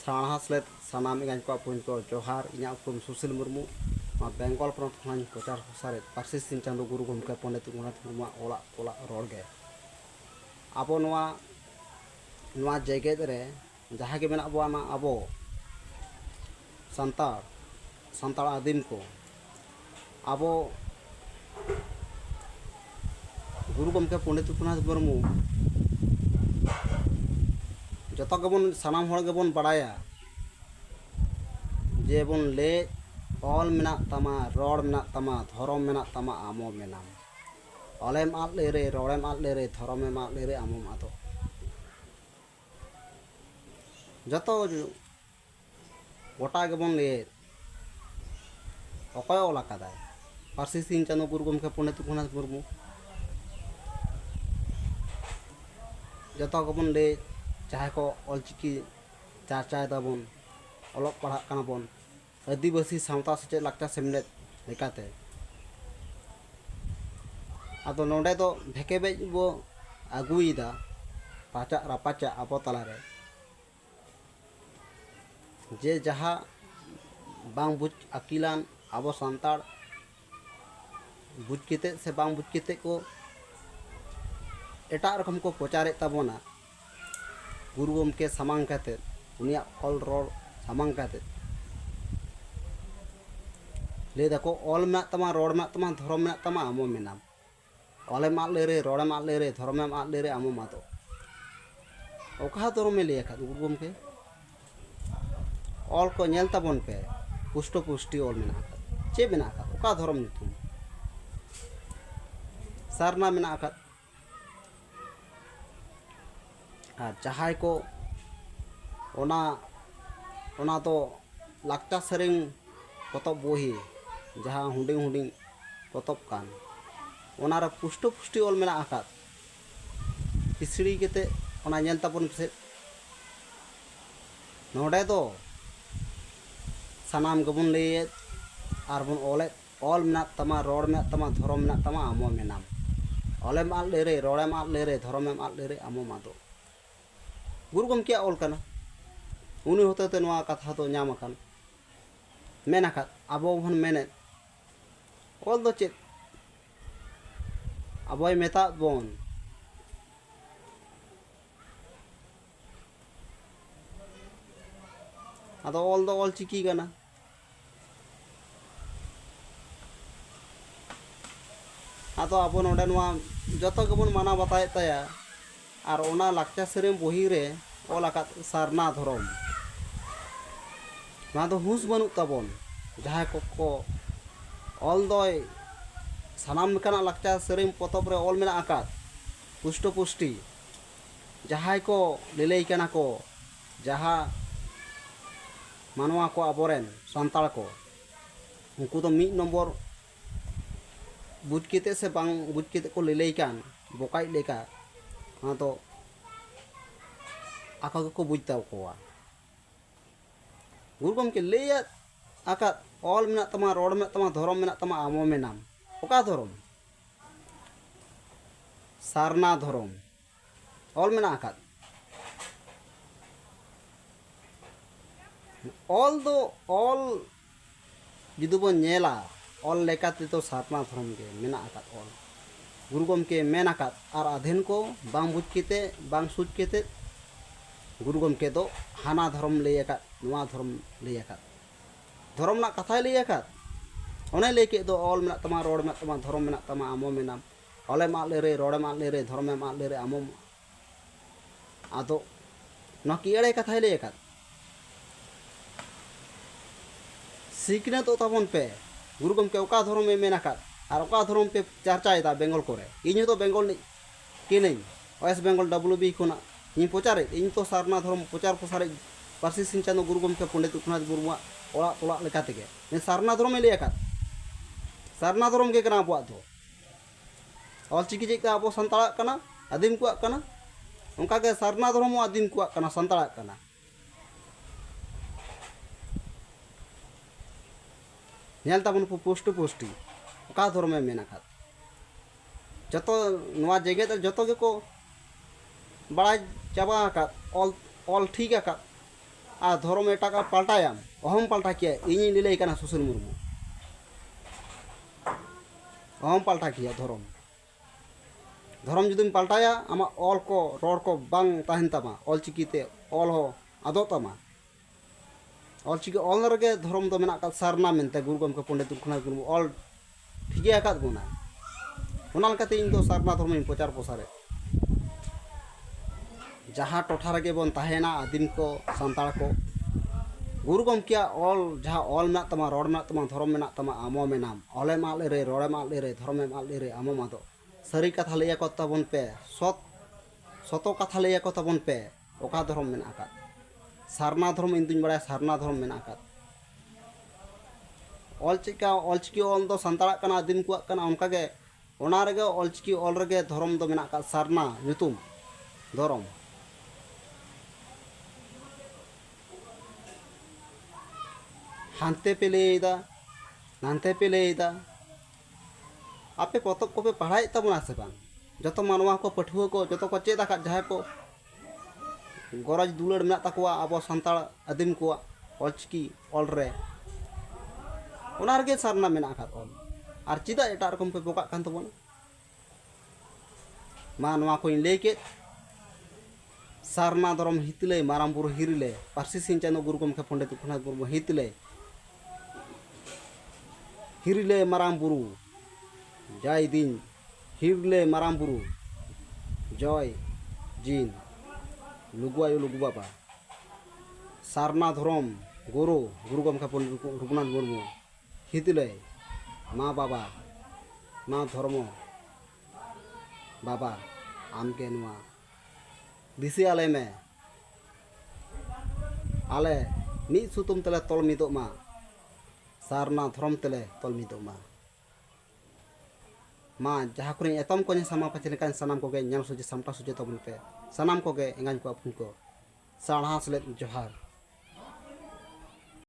साणा सेलेद सानाम इगान को पुन को जोहार इना उपम सुशील मुर्मू बेंगल प्रont खनाñ प्रचार प्रसार पारसी सिंह चांदो गुरु गमके पंडित रघुनाथ मुर्मू ओला ओला रोड गे आबो नोआ जेगेद रे जहाँ के मेना बो आबो संतार संतार आदिम को आबो गुरु गमके पंडित रघुनाथ मुर्मू जतो गेबन सानाम हर गेबन बाड़ाया जे बन ले ऑल मेना तमा रोड मेना तमा धर्म मेना तमा आमो मेनाम ऑलेम आद ले रे रोडेम आद ले रे धर्मेम आद ले रे आमोम आदो जतो गोटा गेबन ले अकय ओला कादाय पारसी सिंह चांदो गुरु गमके पंडित रघुनाथ मुर्मू जतो गेबन ले चाहे को ऑलचिकी चाचाय दाबन अलग पढ़ा काना बन आदिवासी सावता सेचे लाक्चा सेमलेद लेकाते आदो नोंडे दो भेकेबेज बो आगुईदा पाचा रापाचा आबो तलारे जे जहाँ बांग बुझ अकिलान आबो सांताड़ बुझ किते से बांग बुझ किते को एटा रकम को प्रचारे ताबोना गुरु गमके सामांग काते उनिया ऑल रोड सामांग काते ले दको ऑल में तमा रोड में तमा धर्म में तमा आमो मेनाम ऑले माल ले रे रोड माल ले रे धर्म में माल ले रे आमो मातो ओका धर्म में ले का गुरु गमके ऑल को नेल ताबन पे पुष्टो पुष्टि ऑल मेना का चे मेना का ओका धर्म नितुम सारना मेना का और जहाय को ओना तो लाक्चा सेरें पतब बोही जहाँ हुडिंग हुडिंग पतब कान ओनारा पुष्टो पुष्टि ऑल मेना आकात किसड़ी केते ओना नेल ताबन से नोडे दो सानाम गबन ले आर बन ओले ऑल मेना तमा रोड में तमा धर्म में तमा आमो मेनाम ऑले माल ले रे रोडे माल ले रे धर्म में माल ले रे आमो मादो गुरु गमके ऑल कना उनी होते ते नोआ कथा तो नाम अकन मेन आकात आबो बन मेने ऑल दो चेत आबोय मेता बोन आदो ऑल दो ऑल चिकी कना आदो आबो नोडे नोआ जतो गेबन माना बताए ताया और ओना लाक्चा सेरें बही रे ऑल आकात सारना धर्म ना दो हुस बनु ताबन जहाँ को ऑल दय सानाम लेकाना लाक्चा सेरें पतब रे ऑल मेना आकात पुष्टो पुष्टि जहाँ को लेलई काना को जहाँ मानवा को आबोरेन सांताल को उनको तो मिद नम्बर बुझ केते से बांग बुझ केते को लेलई कान बोकाई लेका हाँ तो आका को बुझता कोआ गुरु गमके लेया आका ऑल मेना तमा रोड में तमा धर्म मेना तमा आमो मेनाम ओका धर्म सारना धर्म ऑल मेना आका ऑल दो ऑल जुदि बन नेला ऑल लेकाते तो सारना धर्म के मेना आका ऑल गुरु गमके मेन आका और आधेन को बांग बुझ केते बांग सुझ केते गुरु गमके दो हाना धर्म ले आका नोआ धर्म ले आका धर्म ना कथा ले आका ओने लेके दो ऑल मेना तमा रोड में तमा धर्म मेना तमा आमो मेनाम ऑले मा ले रे रोड मा ले रे धर्म मा ले रे आमो आदो ना की एड़े कथा ले आका सीखने तो तबन पे गुरु गमके ओका धर्म में मेन आका और ओका धर्म पे चर्चा बेंगल करे इन तो बेंगल के नहीं वेस्ट बेंगल WB खुना इन प्रचारे इन तो सारना धर्म प्रचार प्रसार पारसी सिंह चांदो गुरु गमके पंडित रघुनाथ मुर्मू ओला टोला लेकाते के सारना धर्म ले आका सारना धर्म के कना आबो दो ऑल चिकी चेक आबो संताड़ा कना आदिम को कना उनका के सारना धर्म आदिम को कना संताड़ा कना नेल ताबन पोस्ट पोस्टी ओका धर्म में मेना खात जतो नवा जगह तो जतो के को बड़ा चाबा आकात ऑल ठीक आकात आ धर्म एटाका पाल्टायाम अहम पाल्टा किया इनी लिले काना सुशील मुर्मू अहम पाल्टा किया धर्म जुदीम पाल्टाया आमा ऑल को रोड को बांग ताहन तमा ऑलचिकीते ऑल हो आदो तमा ऑलचिकी ऑल रगे धर्म दो मेना का सारना मेनते गुरु गमके पंडित रघुनाथ मुर्मू ऑल ठीक है आकाद बोना ओना लकाते इन दो सारना धर्म इन प्रचार प्रसारे जहाँ टोठा रगे बन ताहेना आदिम को सांताल को गुरु गमकिया ऑल जहाँ ऑल मेना तमा रोड मेना तमा धर्म मेना तमा आमो मेनाम ऑले माले रे रोडे माले रे धर्म माले रे आमो मादो सारी कथा लैया को तबन पे सतो कथा लैया को तबन पे ओका धर्म मेना आकाद सारना धर्म इन दुñ बड़ा सारना धर्म मेना आकाद ऑलचिकी ऑल दो सांताल कना आदिम को कना उनका के ओना रगे ऑलचिकी ऑल रगे धर्म दो मेना आकाद सारना ᱧᱩᱛᱩᱢ धर्म हानते पे लेदा नानते पे लेदा आपे पतब को पे पढ़ाई तबना से बांग जतो मानवा को पठुआ को जतो को चेद आकाद जहां को गरज दुलड़ मेना तकवा अब सांताल आदिम को ऑलचिकी ऑल रे ओना रगे सारना मेना आकाद ऑल आर चिदा एटा रकम पे बोका कान तबन मानवा को इन लेके सारना धर्म हितले माराम बुरु हिरिले पारसी सिंचानो गुरु गमके पंडित रघुनाथ मुर्मू हितले हिरिले माराम बुरु जय दिन हिरले माराम बुरु जय जिन लुगुआयु लुगु बाबा सारना धर्म गुरु गमके पंडित रघुनाथ मुर्मू हितले माँ बाबा माँ धर्म बाबा आमके नुआ दिसी आले में आले नी सुतुम तले तल मिदो मा सारना धर्म तले तल मिदो मा जहाँ को एतम को सामा पचले कान सनाम को गे ᱧᱮᱞ सुजे सामटा सुजे तबन पे सनाम को गे एंगान को अपुन को साढ़ा सलेत जोहार।